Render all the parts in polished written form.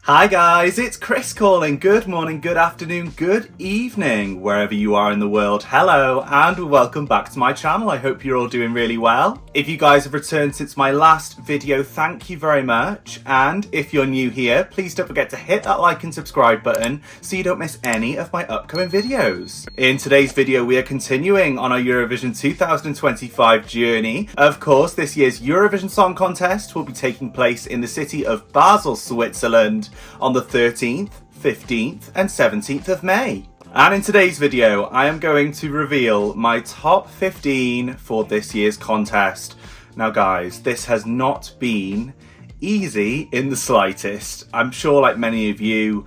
Hi guys, it's Chris calling. Good morning, good afternoon, good evening, wherever you are in the world. Hello and welcome back to my channel. I hope you're all doing really well. If you guys have returned since my last video, thank you very much. And if you're new here, please don't forget to hit that like and subscribe button so you don't miss any of my upcoming videos. In today's video, we are continuing on our Eurovision 2025 journey. Of course, this year's Eurovision Song Contest will be taking place in the city of Basel, Switzerland, on the 13th, 15th and 17th of May. And in today's video, I am going to reveal my top 15 for this year's contest. Now guys, this has not been easy in the slightest. I'm sure like many of you,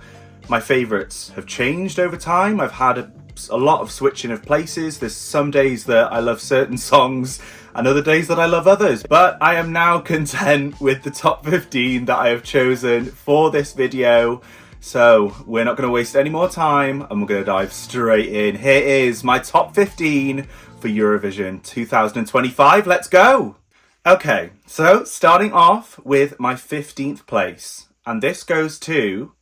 my favourites have changed over time. I've had a lot of switching of places. There's some days that I love certain songs and other days that I love others. But I am now content with the top 15 that I have chosen for this video. So we're not going to waste any more time and we're going to dive straight in. Here is my top 15 for Eurovision 2025. Let's go! Okay, so starting off with my 15th place. And this goes to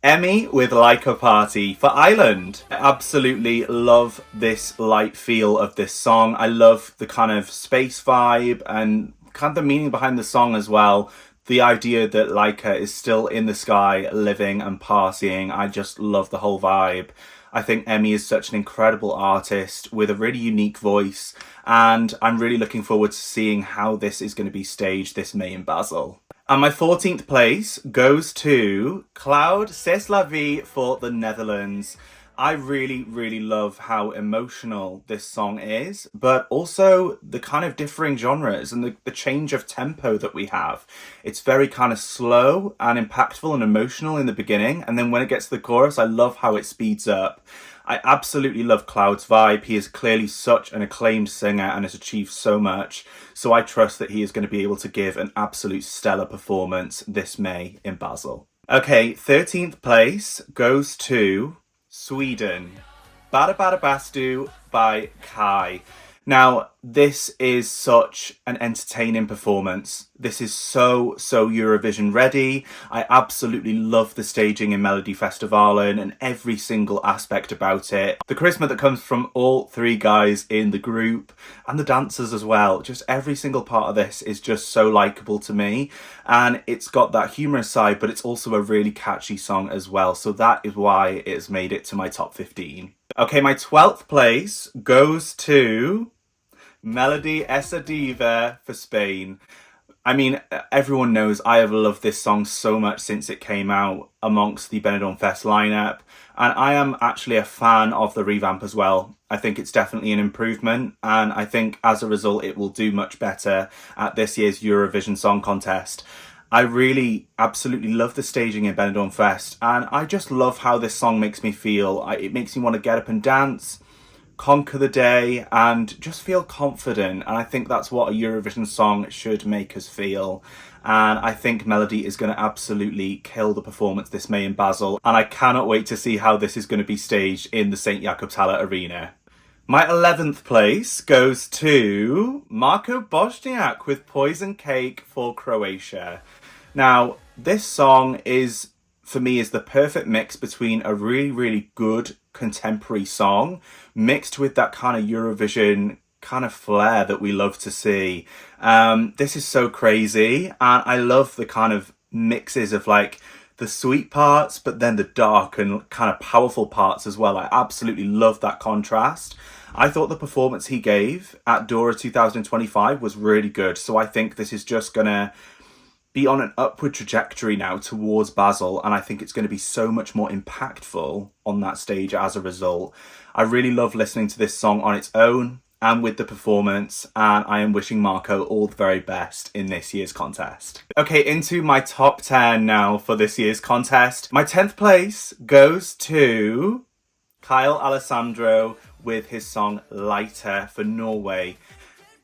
Emmy with Like a Party for Ireland. I absolutely love this light feel of this song. I love the kind of space vibe and kind of the meaning behind the song as well. The idea that Laika is still in the sky, living and partying. I just love the whole vibe. I think Emmy is such an incredible artist with a really unique voice, and I'm really looking forward to seeing how this is going to be staged this May in Basel. And my 14th place goes to Cloud C'est la vie for the Netherlands. I really love how emotional this song is, but also the kind of differing genres and the change of tempo that we have. It's very kind of slow and impactful and emotional in the beginning, and then when it gets to the chorus, I love how it speeds up. I absolutely love Cloud's vibe. He is clearly such an acclaimed singer and has achieved so much, so I trust that he is going to be able to give an absolute stellar performance this May in Basel. Okay, 13th place goes to Sweden. Bada Bada Bastu by Kai. Now, this is such an entertaining performance. This is so Eurovision ready. I absolutely love the staging in Melodifestivalen and every single aspect about it. The charisma that comes from all three guys in the group and the dancers as well. Just every single part of this is just so likeable to me. And it's got that humorous side, but it's also a really catchy song as well. So that is why it has made it to my top 15. Okay, my 12th place goes to Melody Esa Diva for Spain. I mean, everyone knows I have loved this song so much since it came out amongst the Benidorm Fest lineup, and I am actually a fan of the revamp as well. I think it's definitely an improvement, and I think as a result it will do much better at this year's Eurovision Song Contest. I really absolutely love the staging in Benidorm Fest, and I just love how this song makes me feel. It makes me want to get up and dance, conquer the day and just feel confident, and I think that's what a Eurovision song should make us feel. And I think Melody is going to absolutely kill the performance this May in Basel, and I cannot wait to see how this is going to be staged in the St. Jakobshalle Arena. My 11th place goes to Marko Bošnjak with Poison Cake for Croatia. Now, this song is, for me, is the perfect mix between a really good contemporary song mixed with that kind of Eurovision kind of flair that we love to see. This is so crazy, and I love the kind of mixes of like the sweet parts but then the dark and kind of powerful parts as well. I absolutely love that contrast. I thought the performance he gave at Dora 2025 was really good, so I think this is just gonna be on an upward trajectory now towards Basel, and I think it's going to be so much more impactful on that stage as a result. I really love listening to this song on its own and with the performance, and I am wishing Marko all the very best in this year's contest. Okay, into my top 10 now for this year's contest. My 10th place goes to Kyle Alessandro with his song Lighter for Norway.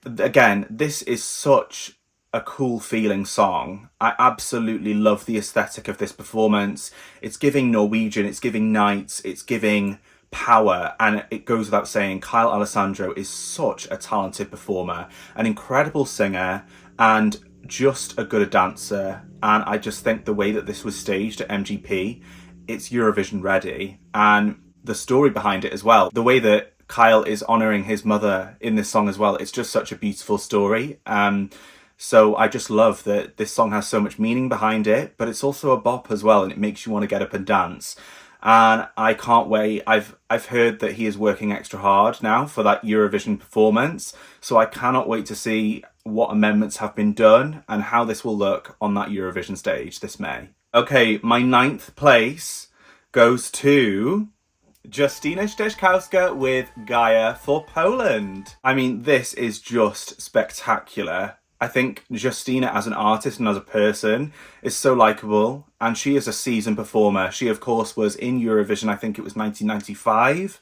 Again, this is such a cool feeling song. I absolutely love the aesthetic of this performance. It's giving Norwegian, it's giving nights, it's giving power, and it goes without saying Kyle Alessandro is such a talented performer, an incredible singer, and just as good a dancer, and I just think the way that this was staged at MGP, it's Eurovision ready, and the story behind it as well, the way that Kyle is honouring his mother in this song as well, it's just such a beautiful story. So I just love that this song has so much meaning behind it, but it's also a bop as well, and it makes you want to get up and dance. And I can't wait. I've heard that he is working extra hard now for that Eurovision performance, so I cannot wait to see what amendments have been done and how this will look on that Eurovision stage this May. Okay, my 9th place goes to Justyna Steczkowska with Gaia for Poland. I mean, this is just spectacular. I think Justyna as an artist and as a person is so likeable, and she is a seasoned performer. She, of course, was in Eurovision, I think it was 1995.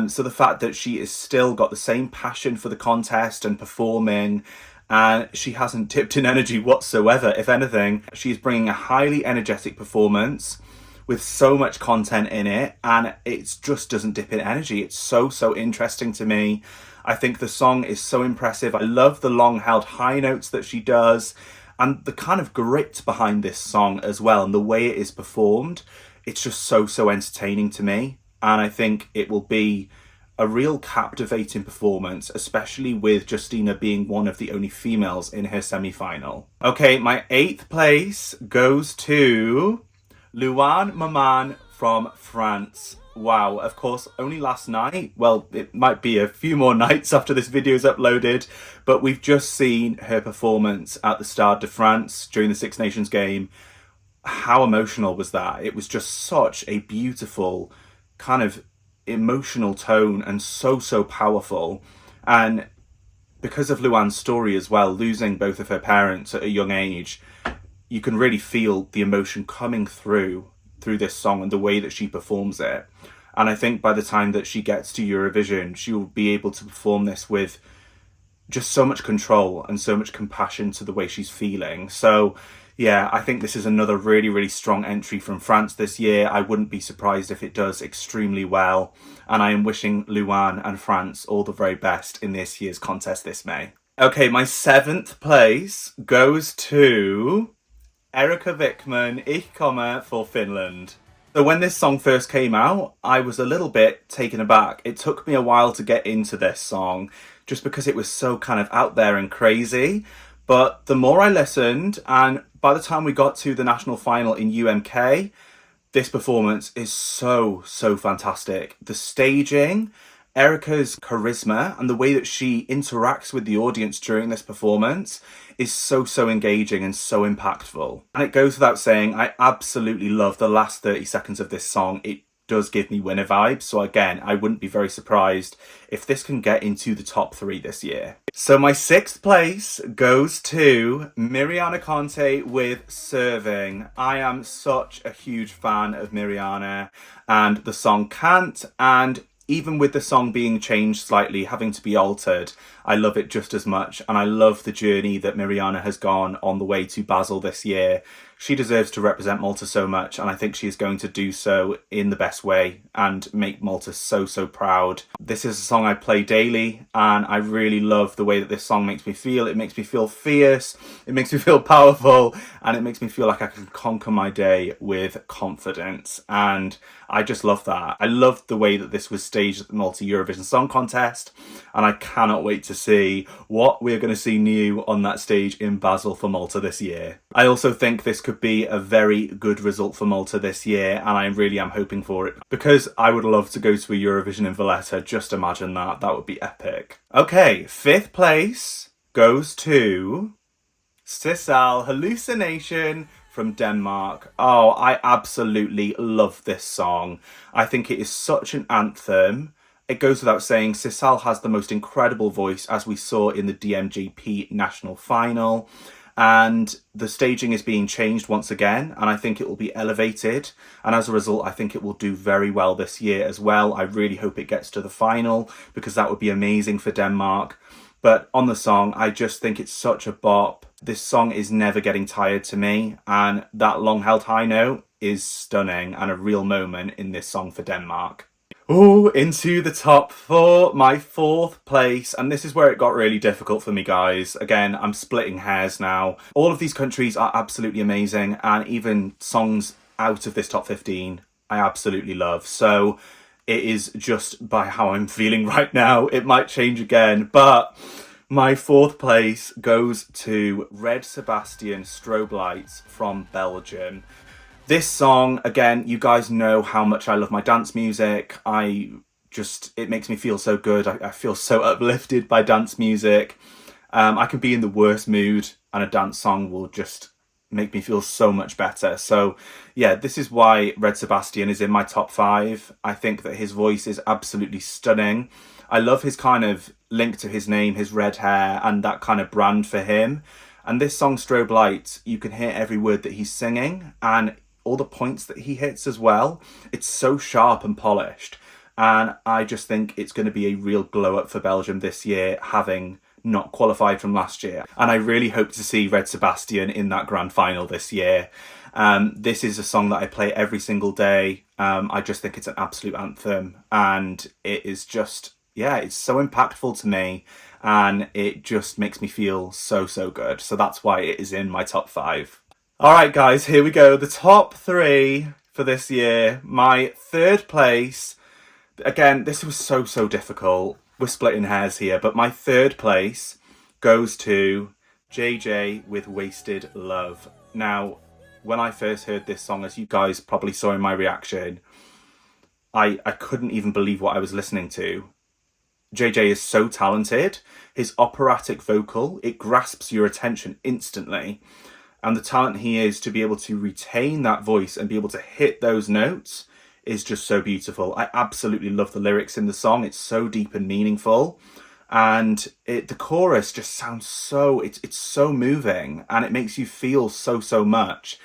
So the fact that she has still got the same passion for the contest and performing, and she hasn't dipped in energy whatsoever. If anything, she's bringing a highly energetic performance with so much content in it, and it just doesn't dip in energy. It's so interesting to me. I think the song is so impressive. I love the long held high notes that she does, and the kind of grit behind this song as well, and the way it is performed. It's just so entertaining to me, and I think it will be a real captivating performance, especially with Justyna being one of the only females in her semi-final. Okay, my 8th place goes to Luan Maman from France. Wow, of course, only last night. Well, it might be a few more nights after this video is uploaded, but we've just seen her performance at the Stade de France during the Six Nations game. How emotional was that? It was just such a beautiful kind of emotional tone, and so powerful. And because of Luan's story as well, losing both of her parents at a young age, you can really feel the emotion coming through this song and the way that she performs it. And I think by the time that she gets to Eurovision, she will be able to perform this with just so much control and so much compassion to the way she's feeling. So yeah, I think this is another really strong entry from France this year. I wouldn't be surprised if it does extremely well, and I am wishing Luan and France all the very best in this year's contest this May. Okay, my 7th place goes to Erika Wickman, Ich komme for Finland. So when this song first came out, I was a little bit taken aback. It took me a while to get into this song, just because it was so kind of out there and crazy. But the more I listened, and by the time we got to the national final in UMK, this performance is so fantastic. The staging, Erika's charisma, and the way that she interacts with the audience during this performance is so engaging and so impactful. And it goes without saying, I absolutely love the last 30 seconds of this song. It does give me winner vibes. So again, I wouldn't be very surprised if this can get into the top 3 this year. So my 6th place goes to Mirjana Conte with Serving. I am such a huge fan of Mirjana and the song Can't, and even with the song being changed slightly, having to be altered, I love it just as much. And I love the journey that Mirjana has gone on the way to Basel this year. She deserves to represent Malta so much, and I think she is going to do so in the best way and make Malta so proud. This is a song I play daily, and I really love the way that this song makes me feel. It makes me feel fierce, it makes me feel powerful, and it makes me feel like I can conquer my day with confidence. And I just love that. I love the way that this was staged at the Malta Eurovision Song Contest, and I cannot wait to see what we're going to see new on that stage in Basel for Malta this year. I also think this could be a very good result for Malta this year, and I really am hoping for it, because I would love to go to a Eurovision in Valletta. Just imagine that. That would be epic. Okay, 5th place goes to Sissal, Hallucination from Denmark. Oh, I absolutely love this song. I think it is such an anthem. It goes without saying, Sissal has the most incredible voice, as we saw in the DMGP national final. And the staging is being changed once again, and I think it will be elevated. And as a result, I think it will do very well this year as well. I really hope it gets to the final, because that would be amazing for Denmark. But on the song, I just think it's such a bop. This song is never getting tired to me, and that long held high note is stunning and a real moment in this song for Denmark. Oh, into the top four, my fourth place, and this is where it got really difficult for me, guys. Again, I'm splitting hairs now. All of these countries are absolutely amazing, and even songs out of this top 15, I absolutely love. So it is just by how I'm feeling right now. It might change again, but my fourth place goes to Red Sebastian Strobe Lights from Belgium. This song, again, you guys know how much I love my dance music. It makes me feel so good. I feel so uplifted by dance music. I can be in the worst mood and a dance song will just make me feel so much better. So yeah, this is why Red Sebastian is in my top 5. I think that his voice is absolutely stunning. I love his kind of link to his name, his red hair, and that kind of brand for him. And this song, Strobe Lights, you can hear every word that he's singing and all the points that he hits as well. It's so sharp and polished. And I just think it's going to be a real glow up for Belgium this year, having not qualified from last year. And I really hope to see Red Sebastian in that grand final this year. This is a song that I play every single day. I just think it's an absolute anthem. And it is just, yeah, it's so impactful to me. And it just makes me feel so, so good. So that's why it is in my top 5. All right, guys, here we go. The top 3 for this year. My third place, again, this was so, so difficult. We're splitting hairs here, but my third place goes to JJ with Wasted Love. Now, when I first heard this song, as you guys probably saw in my reaction, I couldn't even believe what I was listening to. JJ is so talented. His operatic vocal, it grasps your attention instantly. And the talent he is to be able to retain that voice and be able to hit those notes is just so beautiful. I absolutely love the lyrics in the song. It's so deep and meaningful. And the chorus just sounds so, it's so moving and it makes you feel so, so much.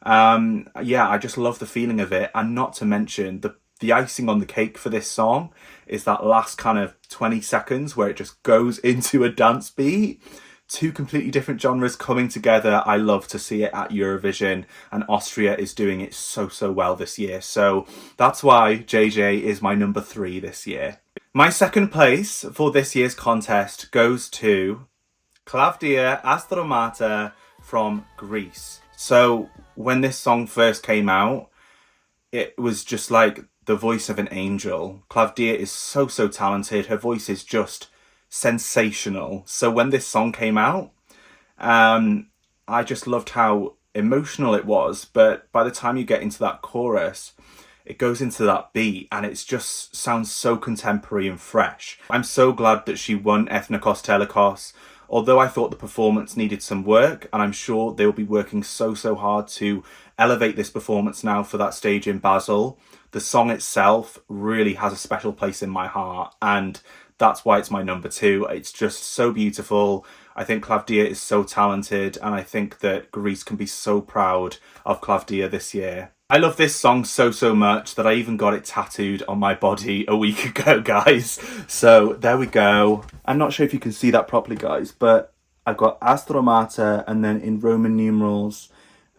Yeah, I just love the feeling of it. And not to mention the icing on the cake for this song is that last kind of 20 seconds where it just goes into a dance beat. 2 completely different genres coming together. I love to see it at Eurovision, and Austria is doing it so, so well this year. So that's why JJ is my number 3 this year. My second place for this year's contest goes to Claudia Astromata from Greece. So when this song first came out, it was just like the voice of an angel. Claudia is so, so talented. Her voice is just sensational. So when this song came out, I just loved how emotional it was. But by the time you get into that chorus, it goes into that beat and it just sounds so contemporary and fresh. I'm so glad that she won Ethnikos Telecos, although I thought the performance needed some work, and I'm sure they'll be working so, so hard to elevate this performance now for that stage in Basel. The song itself really has a special place in my heart, and that's why it's my number 2. It's just so beautiful. I think Claudia is so talented, and I think that Greece can be so proud of Claudia this year. I love this song so, so much that I even got it tattooed on my body a week ago, guys. So there we go. I'm not sure if you can see that properly, guys, but I've got Astromata and then in Roman numerals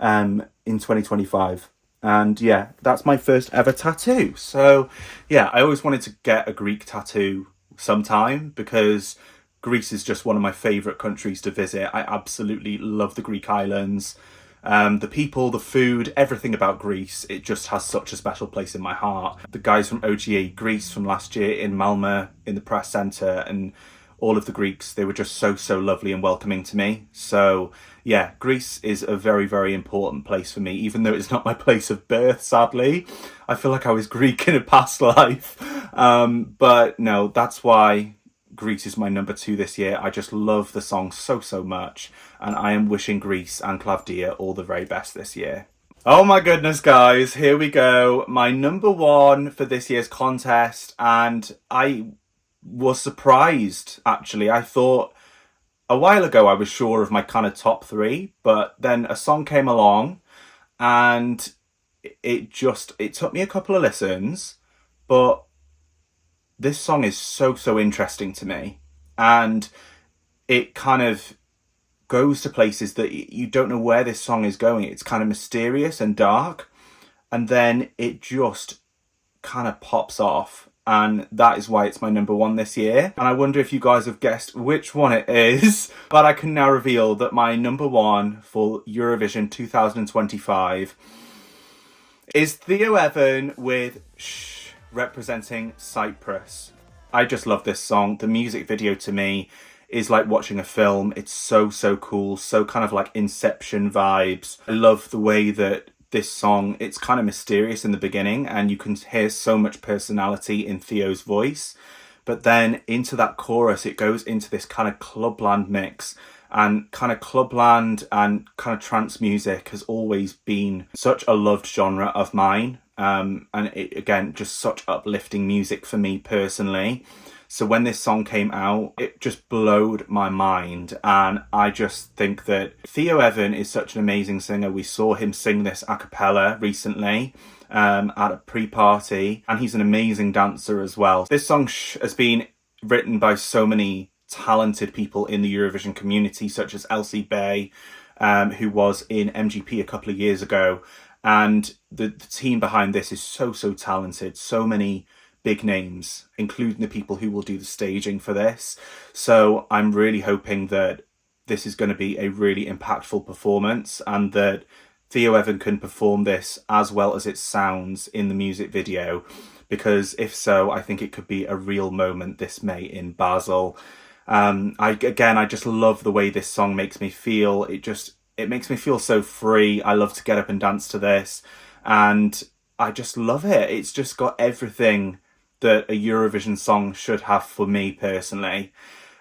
in 2025. And yeah, that's my first ever tattoo. So yeah, I always wanted to get a Greek tattoo sometime because Greece is just one of my favourite countries to visit. I absolutely love the Greek islands. The people, the food, everything about Greece, it just has such a special place in my heart. The guys from OGA Greece from last year in Malmö, in the press centre, and all of the Greeks, they were just so, so lovely and welcoming to me. So yeah, Greece is a very, very important place for me, even though it's not my place of birth, sadly. I feel like I was Greek in a past life. But no, that's why Greece is my number 2 this year. I just love the song so, so much. And I am wishing Greece and Claudia all the very best this year. Oh my goodness, guys, here we go. My number 1 for this year's contest. And I was surprised, actually. I thought a while ago I was sure of my kind of top 3. But then a song came along and it took me a couple of listens. But this song is so, so interesting to me. And it kind of goes to places that you don't know where this song is going. It's kind of mysterious and dark. And then it just kind of pops off. and that is why it's my number one this year. And I wonder if you guys have guessed which one it is, but I can now reveal that my number one for Eurovision 2025 is Theo Evan with Shh, representing Cyprus. I just love this song. The music video to me is like watching a film. It's so cool, so kind of like Inception vibes. I love the way that this song, it's kind of mysterious in the beginning and you can hear so much personality in Theo's voice, but then into that chorus it goes into this kind of clubland mix, and kind of clubland and kind of trance music has always been such a loved genre of mine, and it, again, just such uplifting music for me personally. So when this song came out, it just blowed my mind. And I just think that Theo Evan is such an amazing singer. We saw him sing this a cappella recently at a pre-party, and he's an amazing dancer as well. This song has been written by so many talented people in the Eurovision community, such as Elsie Bay, who was in MGP a couple of years ago. And the team behind this is so talented. So many big names, including the people who will do the staging for this. So I'm really hoping that this is going to be a really impactful performance, and that Theo Evan can perform this as well as it sounds in the music video, because if so, I think it could be a real moment this May in Basel. I just love the way this song makes me feel. It makes me feel so free. I love to get up and dance to this, and I just love it. It's just got everything that a Eurovision song should have for me personally.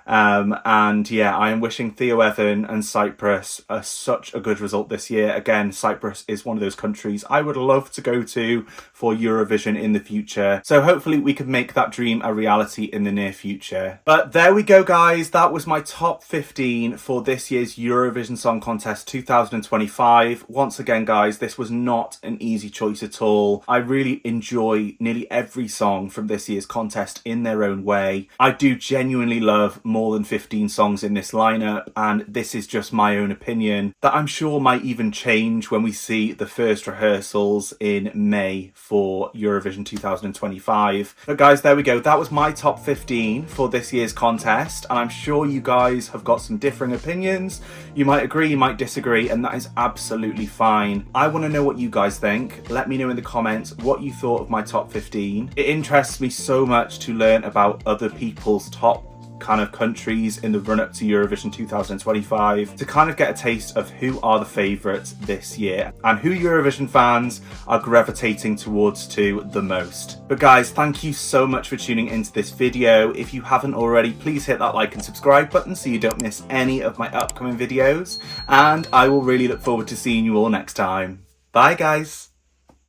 And yeah, I am wishing Theo Evan and Cyprus such a good result this year. Again, Cyprus is one of those countries I would love to go to for Eurovision in the future. So hopefully we could make that dream a reality in the near future. But there we go, guys. That was my top 15 for this year's Eurovision Song Contest 2025. Once again, guys, this was not an easy choice at all. I really enjoy nearly every song from this year's contest in their own way. I do genuinely love more than 15 songs in this lineup, and this is just my own opinion that I'm sure might even change when we see the first rehearsals in May for Eurovision 2025. But guys, there we go. That was my top 15 for this year's contest, and I'm sure you guys have got some differing opinions. You might agree, you might disagree, and that is absolutely fine. I want to know what you guys think. Let me know in the comments what you thought of my top 15. It interests me so much to learn about other people's top kind of countries in the run-up to Eurovision 2025, to kind of get a taste of who are the favourites this year and who Eurovision fans are gravitating towards to the most. But guys, thank you so much for tuning into this video. If you haven't already, please hit that like and subscribe button so you don't miss any of my upcoming videos, and I will really look forward to seeing you all next time. Bye guys!